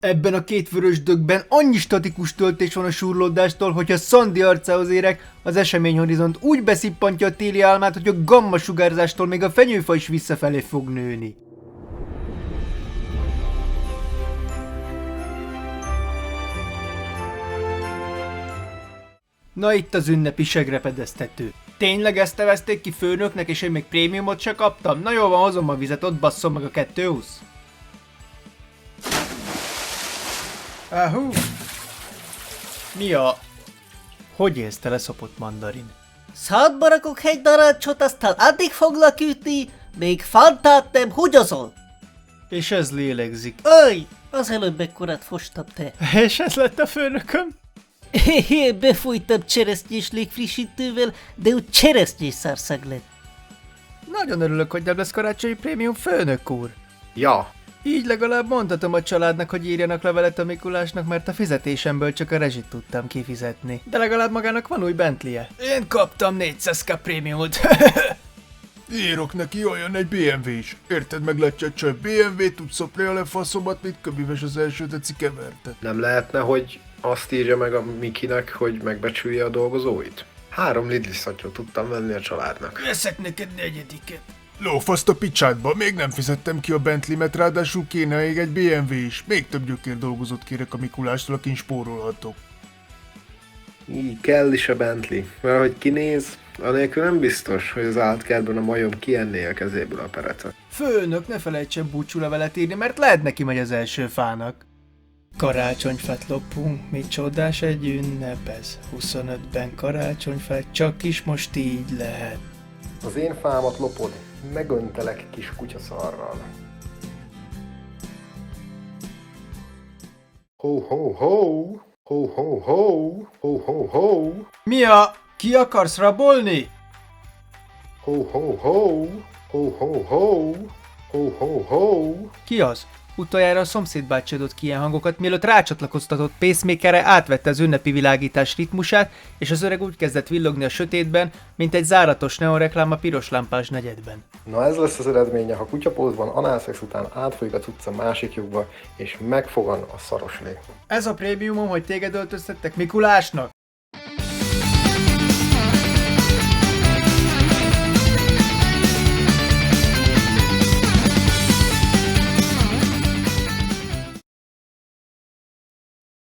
Ebben a két vörös dögben annyi statikus töltés van a surlódástól, hogyha Szandi arcához érek, az eseményhorizont úgy beszippantja a téli álmát, hogy a gamma sugárzástól még a fenyőfa is visszafelé fog nőni. Na itt az ünnepi segrepedeztető. Tényleg ezt nevezték ki főnöknek, és én még prémiumot se kaptam? Na jó van, hozom a vizet, ott basszom meg a 220. Ahú! Mi a... Hogy élsz te leszopott mandarin? Szádba rakok egy narancsot, aztán addig foglak ütni, még fantát nem húgyozol. És ez lélegzik. Öj, az előbb ekkorát fostam te. És ez lett a főnököm? Én befújtam cseresznyés légfrissítővel, de úgy cseresznyés szárszag lett. Nagyon örülök, hogy nem lesz karácsonyi prémium, főnök úr. Ja, Így legalább mondhatom a családnak, hogy írjanak levelet a Mikulásnak, mert a fizetésemből csak a rezsit tudtam kifizetni. De legalább magának van új Bentley-je. Én kaptam 400k prémiumot. Írok neki, olyan egy BMW is. Érted, meglátja a csaj BMW-t, tud szopni a lefaszomat, mint köbíves az első tetszik keverte. nem lehetne, hogy azt írja meg a Mikinek, hogy megbecsülje a dolgozóit? 3 Lidl szatyrot tudtam venni a családnak. Veszek neked negyediket. Lófaszt a picsádba, még nem fizettem ki a Bentley-met, ráadásul kéne még egy BMW is. Még több gyökér dolgozót kérek a Mikulástól, akin spórolhatok. Így kell is a Bentley, mert ahogy kinéz, anélkül nem biztos, hogy az állatkertben a majom kienné a kezéből a perecet. Főnök, ne felejtsen búcsúlevelet írni, mert lehet neki megy az első fának. Karácsonyfát lopunk, mi csodás egy ünnep ez. 25-ben karácsonyfát, csak is most így lehet. Az én fámat lopod, megöntelek kis kutyaszarral. Ho ho ho, ho ho ho, ho ho ho, Mi a... Ki akarsz rabolni? ho ho ho, ho ho ho, ho ho ho. Ki az? Utoljára a szomszéd bácsi adott ki ilyen hangokat, mielőtt rácsatlakoztatott pacemakerre átvette az ünnepi világítás ritmusát, és az öreg úgy kezdett villogni a sötétben, mint egy záratos neonreklám a piros lámpás negyedben. Na ez lesz az eredménye, ha kutyapózban análszex után átfolyik a cucca másik lyukba, és megfogan a szaros lé. Ez a prémiumom, hogy téged öltöztettek Mikulásnak?